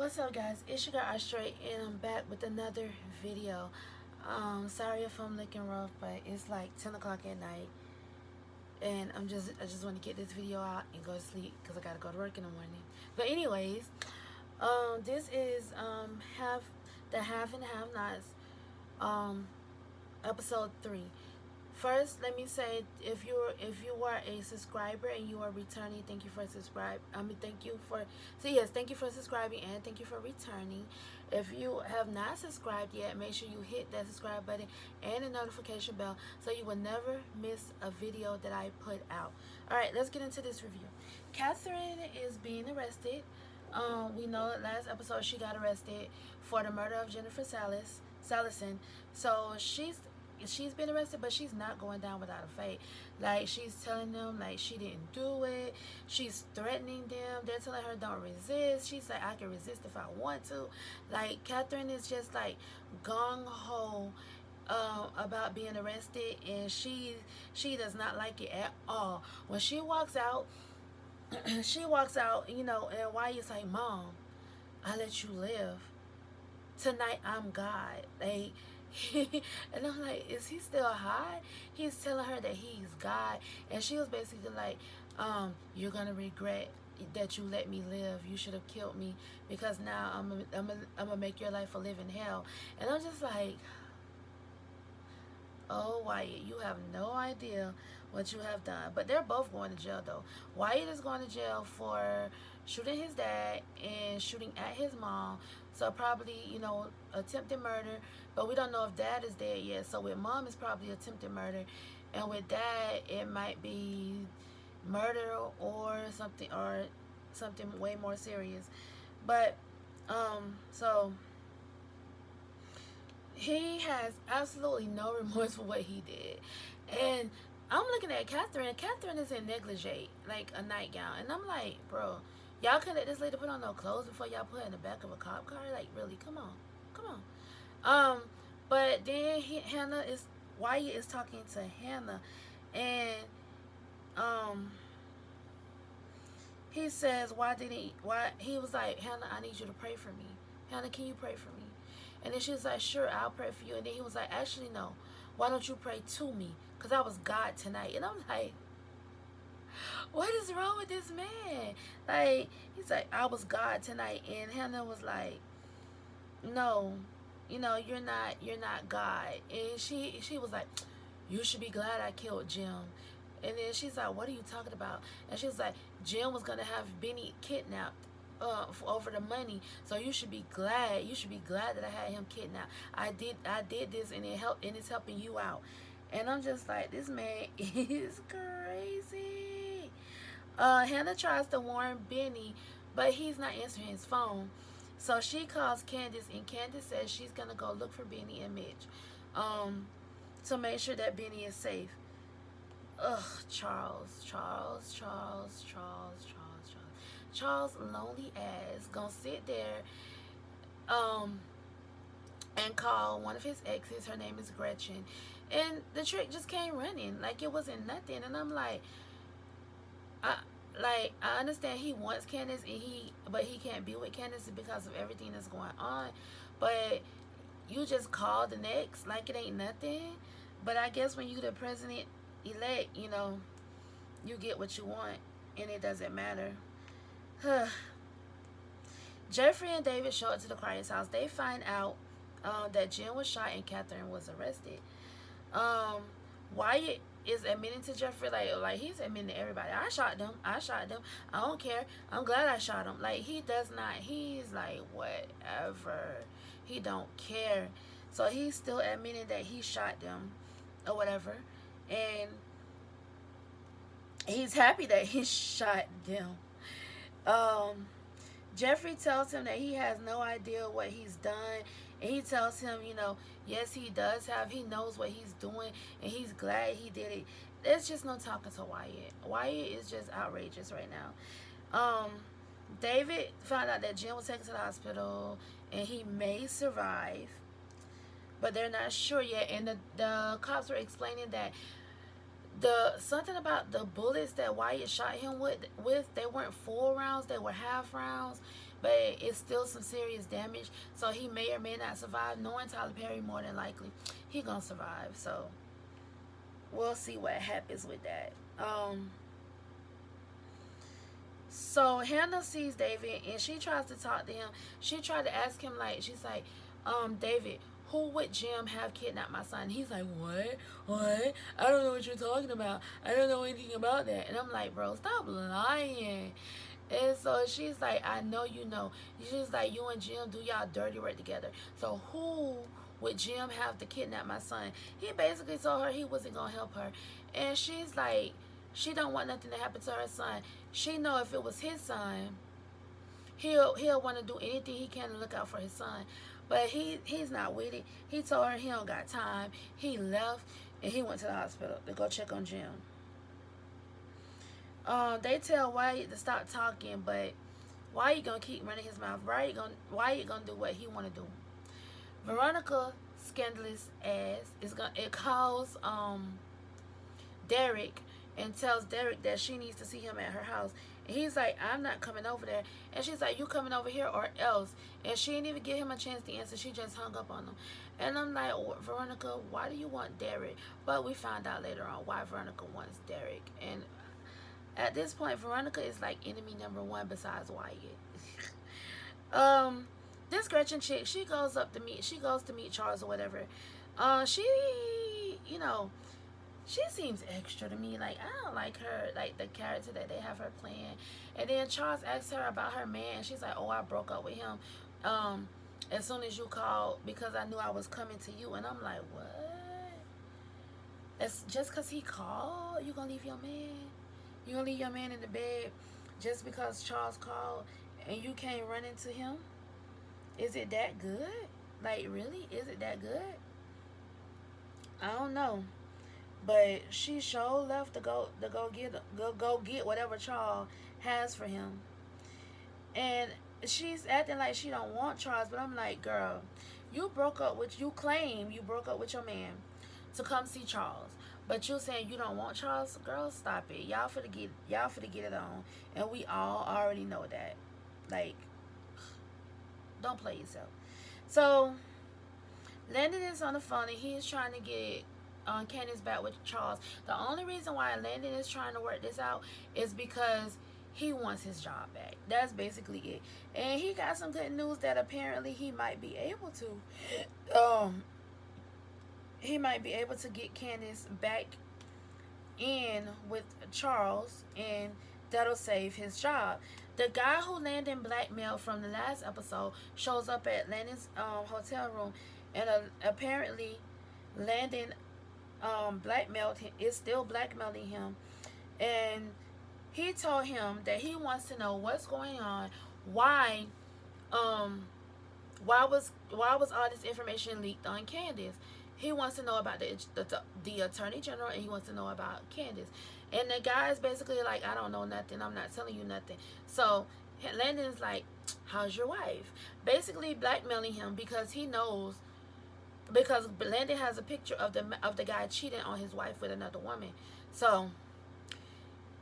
What's up, guys? It's your girl Arsharae, and I'm back with another video. Sorry if I'm looking rough, but it's like 10 o'clock at night, and I just want to get this video out and go to sleep because I gotta go to work in the morning. But anyways, this is half and half nots, um, episode 3. First, let me say if you are a subscriber and you are returning, thank you for subscribe. Thank you for subscribing and thank you for returning. If you have not subscribed yet, make sure you hit that subscribe button and the notification bell so you will never miss a video that I put out. All right, let's get into this review. Katheryn is being arrested. We know that last episode she got arrested for the murder of Jennifer Salison. So she's been arrested, but she's not going down without a fight. Like, she's telling them like she didn't do it. She's threatening them. They're telling her don't resist. She's like, I can resist if I want to. Like, Katheryn is just like gung-ho about being arrested, and she does not like it at all. When she walks out, she walks out, and Wyatt's like, Mom, I let you live. Tonight I'm God. Like, and I'm like, is he still high? He's telling her that he's God, and she was basically like, you're gonna regret that you let me live. You should have killed me because now I'm gonna make your life a living hell. And I'm just like, oh, Wyatt, you have no idea what you have done. But they're both going to jail, though. Wyatt is going to jail for shooting his dad and shooting at his mom. So probably, attempted murder. But we don't know if dad is dead yet. So with mom, it's probably attempted murder. And with dad, it might be murder or something way more serious. But, so he has absolutely no remorse for what he did. And I'm looking at Katheryn. Katheryn is in negligee, like a nightgown. And I'm like, bro, y'all couldn't let this lady put on no clothes before y'all put her in the back of a cop car? Like, really? Come on. But then Wyatt is talking to Hannah. And, he says, he was like, Hannah, I need you to pray for me. Hannah, can you pray for me? And then she was like, sure, I'll pray for you. And then he was like, actually, no. Why don't you pray to me? Because I was God tonight. And I'm like, what is wrong with this man? Like, he's like, I was God tonight. And Hannah was like, no, you're not God. And she was like, you should be glad I killed Jim. And then she's like, what are you talking about? And she was like, Jim was going to have Benny kidnapped over the money. So you should be glad. You should be glad that I had him kidnapped. I did this, and it's helping you out. And I'm just like, this man is crazy. Hannah tries to warn Benny, but he's not answering his phone. So she calls Candace, and Candace says she's going to go look for Benny and Mitch to make sure that Benny is safe. Ugh, Charles, lonely ass, gonna sit there and call one of his exes. Her name is Gretchen. And the trick just came running. Like, it wasn't nothing. And I'm like, I understand he wants Candace, but he can't be with Candace because of everything that's going on. But you just call the next like it ain't nothing. But I guess when you the president-elect, you get what you want, and it doesn't matter. Jeffrey and David show up to the Cryer's house. They find out that Jim was shot and Katheryn was arrested. Wyatt is admitting to Jeffrey, like he's admitting to everybody, I shot them. I don't care. I'm glad I shot him. Like, he's like, whatever. He don't care. So he's still admitting that he shot them or whatever. And he's happy that he shot them. Jeffrey tells him that he has no idea what he's done, and he tells him, yes, he knows what he's doing, and he's glad he did it. There's just no talking to Wyatt. Wyatt is just outrageous right now. David found out that Jim was taken to the hospital, and he may survive, but they're not sure yet. And the cops were explaining that something about the bullets that Wyatt shot him with, they weren't full rounds, they were half rounds, but it's still some serious damage. So he may or may not survive. Knowing Tyler Perry, more than likely, he gonna survive. So we'll see what happens with that. So Hannah sees David and she tries to talk to him. She tried to ask him, like, she's like, David, who would Jim have kidnapped my son? He's like, what? What? I don't know what you're talking about. I don't know anything about that. And I'm like, bro, stop lying. And so she's like, I know you know. She's like, you and Jim do y'all dirty work together. So who would Jim have to kidnap my son? He basically told her he wasn't going to help her. And she's like, she don't want nothing to happen to her son. She know if it was his son, he'll want to do anything he can to look out for his son. But he's not with it. He told her he don't got time. He left and he went to the hospital to go check on Jim. They tell Wyatt to stop talking, but Wyatt gonna keep running his mouth. Wyatt gonna do what he wanna do. Veronica, scandalous ass, it calls Derek and tells Derek that she needs to see him at her house. And he's like, I'm not coming over there. And she's like, you coming over here or else? And she didn't even give him a chance to answer. She just hung up on him. And I'm like, Veronica, why do you want Derek? But we found out later on why Veronica wants Derek. And at this point, Veronica is like enemy number one besides Wyatt. This Gretchen chick, she goes to meet Charles or whatever. She, you know, she seems extra to me. Like, I don't like her, like the character that they have her playing. And then Charles asks her about her man, and she's like, oh, I broke up with him as soon as you called because I knew I was coming to you. And I'm like, what? It's just because he called, you gonna leave your man? You gonna leave your man in the bed just because Charles called and you can't run into him? Is it that good? Like, really? Is it that good? I don't know. But she sure left to go get whatever Charles has for him. And she's acting like she don't want Charles, but I'm like, girl, you claim you broke up with your man to come see Charles. But you saying you don't want Charles? Girl, stop it. Y'all finna get it on. And we all already know that. Like, don't play yourself. So Landon is on the phone and he is trying to get Candace back with Charles. The only reason why Landon is trying to work this out is because he wants his job back. That's basically it. And he got some good news that apparently he might be able to. He might be able to get Candace back in with Charles, and that'll save his job. The guy who Landon blackmailed from the last episode shows up at Landon's hotel room, and apparently Landon blackmailed him, is still blackmailing him, and he told him that he wants to know what's going on, why was all this information leaked on Candace. He wants to know about the Attorney General, and he wants to know about Candace. And the guy is basically like, I don't know nothing. I'm not telling you nothing. So Landon's like, how's your wife? Basically blackmailing him because he knows, because Landon has a picture of the guy cheating on his wife with another woman. So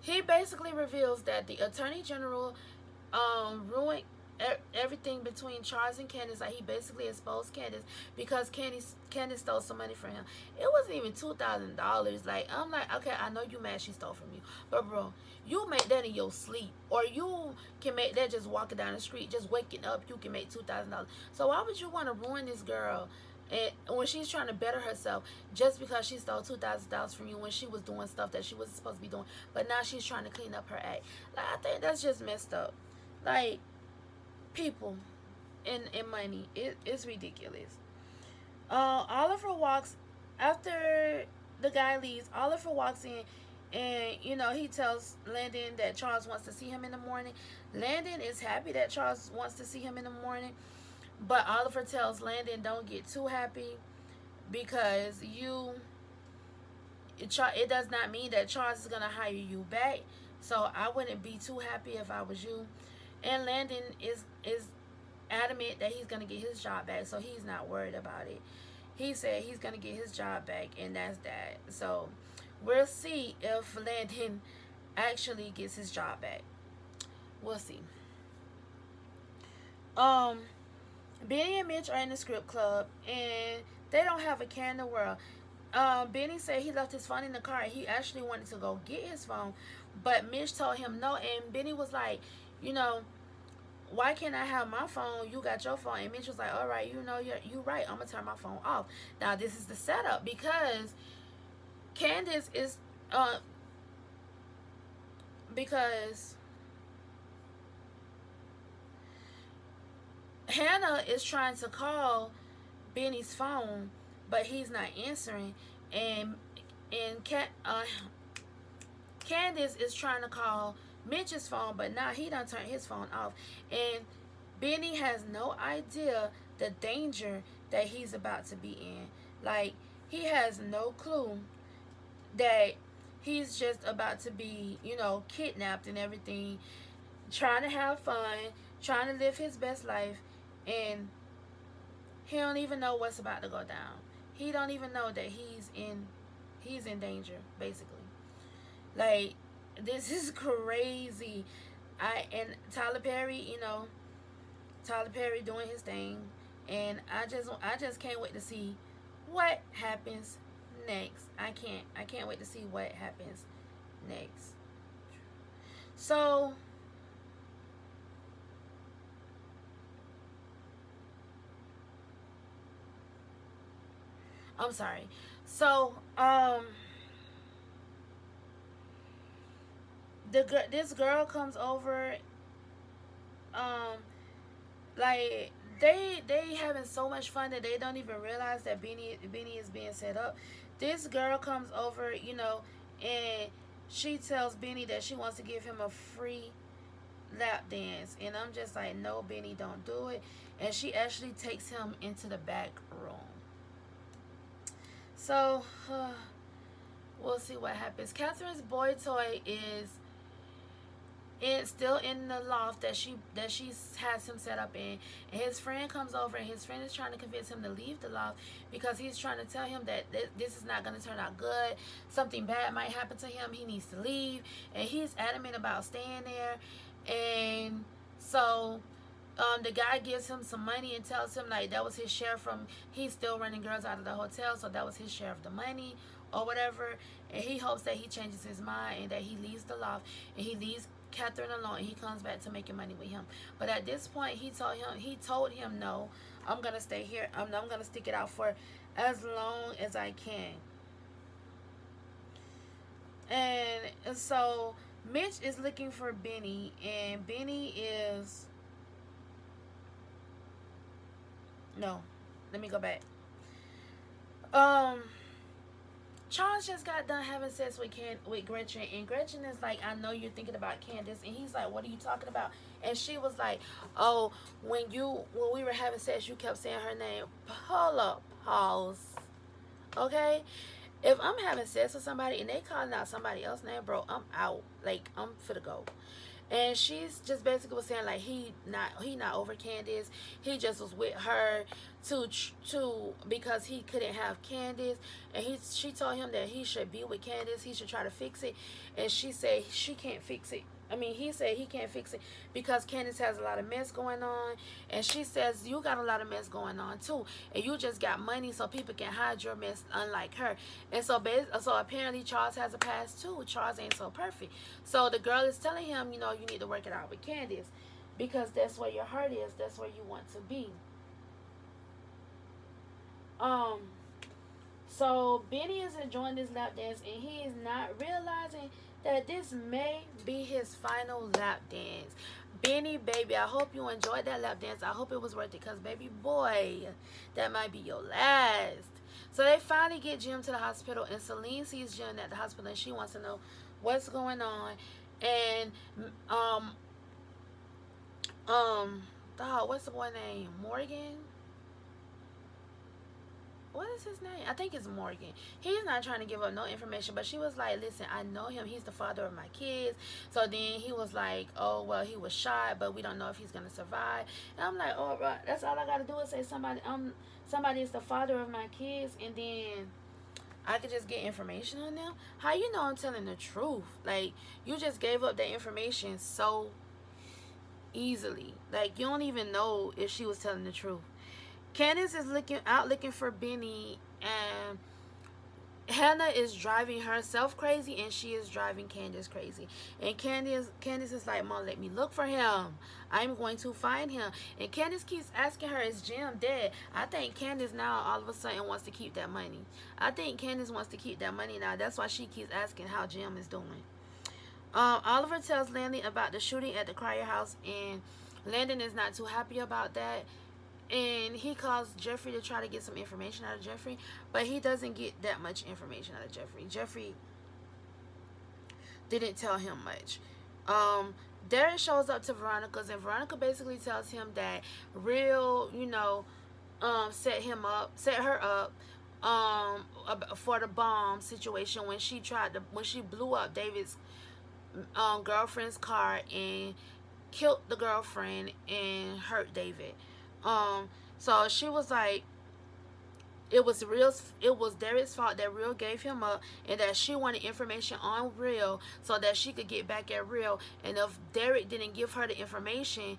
he basically reveals that the Attorney General ruined everything between Charles and Candace. Like, he basically exposed Candace because Candace stole some money from him. It wasn't even $2,000. Like, I'm like, okay, I know you mad she stole from you, but bro, you make that in your sleep, or you can make that just walking down the street, just waking up. You can make $2,000. So why would you want to ruin this girl? And when she's trying to better herself, just because she stole $2,000 from you when she was doing stuff that she wasn't supposed to be doing, but now she's trying to clean up her act. Like, I think that's just messed up. Like, people and money, it's ridiculous. Oliver walks after the guy leaves. Oliver walks in, and you know, he tells Landon that Charles wants to see him in the morning. Landon is happy that Charles wants to see him in the morning, but Oliver tells Landon, don't get too happy, because it does not mean that Charles is gonna hire you back. So I wouldn't be too happy if I was you. And Landon is adamant that he's going to get his job back, so he's not worried about it. He said he's going to get his job back, and that's that. So we'll see if Landon actually gets his job back. We'll see. um, Benny and Mitch are in the script club, and they don't have a care in the world. Benny said he left his phone in the car, and he actually wanted to go get his phone, but Mitch told him no, and Benny was like, you know, why can't I have my phone? You got your phone. And Mitch was like, all right, you know, you're right. I'm going to turn my phone off. Now, this is the setup because Candace is, because Hannah is trying to call Benny's phone, but he's not answering. And Candace is trying to call Mitch's phone, but now he done turned his phone off. And Benny has no idea the danger that he's about to be in. Like, he has no clue that he's just about to be, you know, kidnapped and everything, trying to have fun, trying to live his best life, and he don't even know what's about to go down. He don't even know that he's in danger, basically. Like, this is crazy. And Tyler Perry, you know, Tyler Perry doing his thing, and I just can't wait to see what happens next. I can't wait to see what happens next. So I'm sorry. So this girl comes over, um like they having so much fun that they don't even realize that Benny is being set up. This girl comes over, you know, and she tells Benny that she wants to give him a free lap dance, and I'm just like, no, Benny, don't do it. And she actually takes him into the back room. So we'll see what happens. Katheryn's boy toy is it's still in the loft that she has him set up in, and his friend comes over, and his friend is trying to convince him to leave the loft because he's trying to tell him that this is not going to turn out good. Something bad might happen to him. He needs to leave, and he's adamant about staying there. And so the guy gives him some money and tells him like that was his share from, he's still running girls out of the hotel, so that was his share of the money or whatever. And he hopes that he changes his mind and that he leaves the loft and he leaves Katheryn alone, and he comes back to making money with him. But at this point, he told him no, I'm gonna stay here. I'm gonna stick it out for as long as I can. And so Mitch is looking for Benny, and Benny is no. Let me go back. Charles just got done having sex with Gretchen, and Gretchen is like, I know you're thinking about Candace, and he's like, what are you talking about? And she was like, oh, when we were having sex, you kept saying her name. Hold up, pause. Okay? If I'm having sex with somebody and they calling out somebody else's name, bro, I'm out. Like, I'm finna go. And she's just basically was saying like he not over Candace. He just was with her to because he couldn't have Candace, and she told him that he should be with Candace. He should try to fix it, and she said she can't fix it. He said he can't fix it because Candace has a lot of mess going on, and she says you got a lot of mess going on too, and you just got money so people can hide your mess, unlike her. And so apparently Charles has a past too. Charles ain't so perfect. So the girl is telling him, you know, you need to work it out with Candace because that's where your heart is. That's where you want to be. So Benny is enjoying this lap dance, and he is not realizing that this may be his final lap dance. Benny, baby, I hope you enjoyed that lap dance. I hope it was worth it because, baby boy, that might be your last. So they finally get Jim to the hospital, and Celine sees Jim at the hospital, and she wants to know what's going on. And, what's the boy name? Morgan? What is his name? I think it's Morgan. He's not trying to give up no information, but she was like, listen, I know him. He's the father of my kids. So then he was like, oh, well, he was shot, but we don't know if he's going to survive. And I'm like, oh, bro, that's all I got to do is say somebody is the father of my kids, and then I could just get information on them. How you know I'm telling the truth? Like, you just gave up that information so easily. Like, you don't even know if she was telling the truth. Candace is looking for Benny, and Hannah is driving herself crazy, and she is driving Candace crazy. And Candace is like, Mom, let me look for him. I'm going to find him. And Candace keeps asking her, is Jim dead? I think Candace now all of a sudden wants to keep that money. I think Candace wants to keep that money now. That's why she keeps asking how Jim is doing. Oliver tells Landon about the shooting at the Crier house, and Landon is not too happy about that. And he calls Jeffrey to try to get some information out of Jeffrey, but he doesn't get that much information out of Jeffrey. Jeffrey didn't tell him much. Darren shows up to Veronica's, and Veronica basically tells him that Real, set her up for the bomb situation when she blew up David's girlfriend's car and killed the girlfriend and hurt David. So she was like, it was Derek's fault that Real gave him up, and that she wanted information on Real so that she could get back at Real. And if Derek didn't give her the information,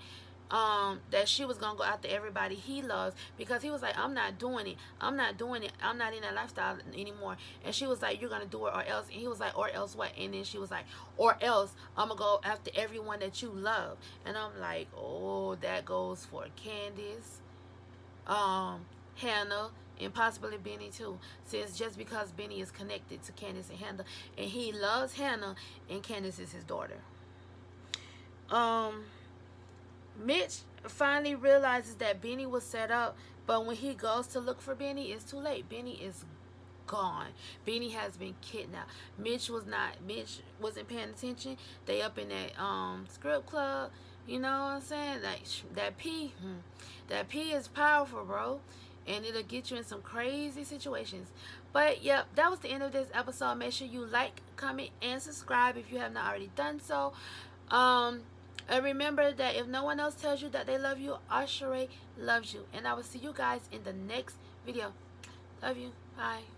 that she was gonna go after everybody he loves, because he was like, I'm not doing it. I'm not in that lifestyle anymore. And she was like, you're gonna do it or else. And he was like, or else what? And then she was like, or else I'm gonna go after everyone that you love. And I'm like, oh, that goes for Candace, Hannah, and possibly Benny too, since just because Benny is connected to Candace and Hannah, and he loves Hannah, and Candace is his daughter. Mitch finally realizes that Benny was set up, but when he goes to look for Benny, it's too late. Benny is gone. Benny has been kidnapped. Mitch wasn't paying attention. They up in that script club. You know what I'm saying? Like, that P is powerful, bro. And it'll get you in some crazy situations. But, yep, that was the end of this episode. Make sure you like, comment, and subscribe if you have not already done so. And remember that if no one else tells you that they love you, Arsharae loves you. And I will see you guys in the next video. Love you. Bye.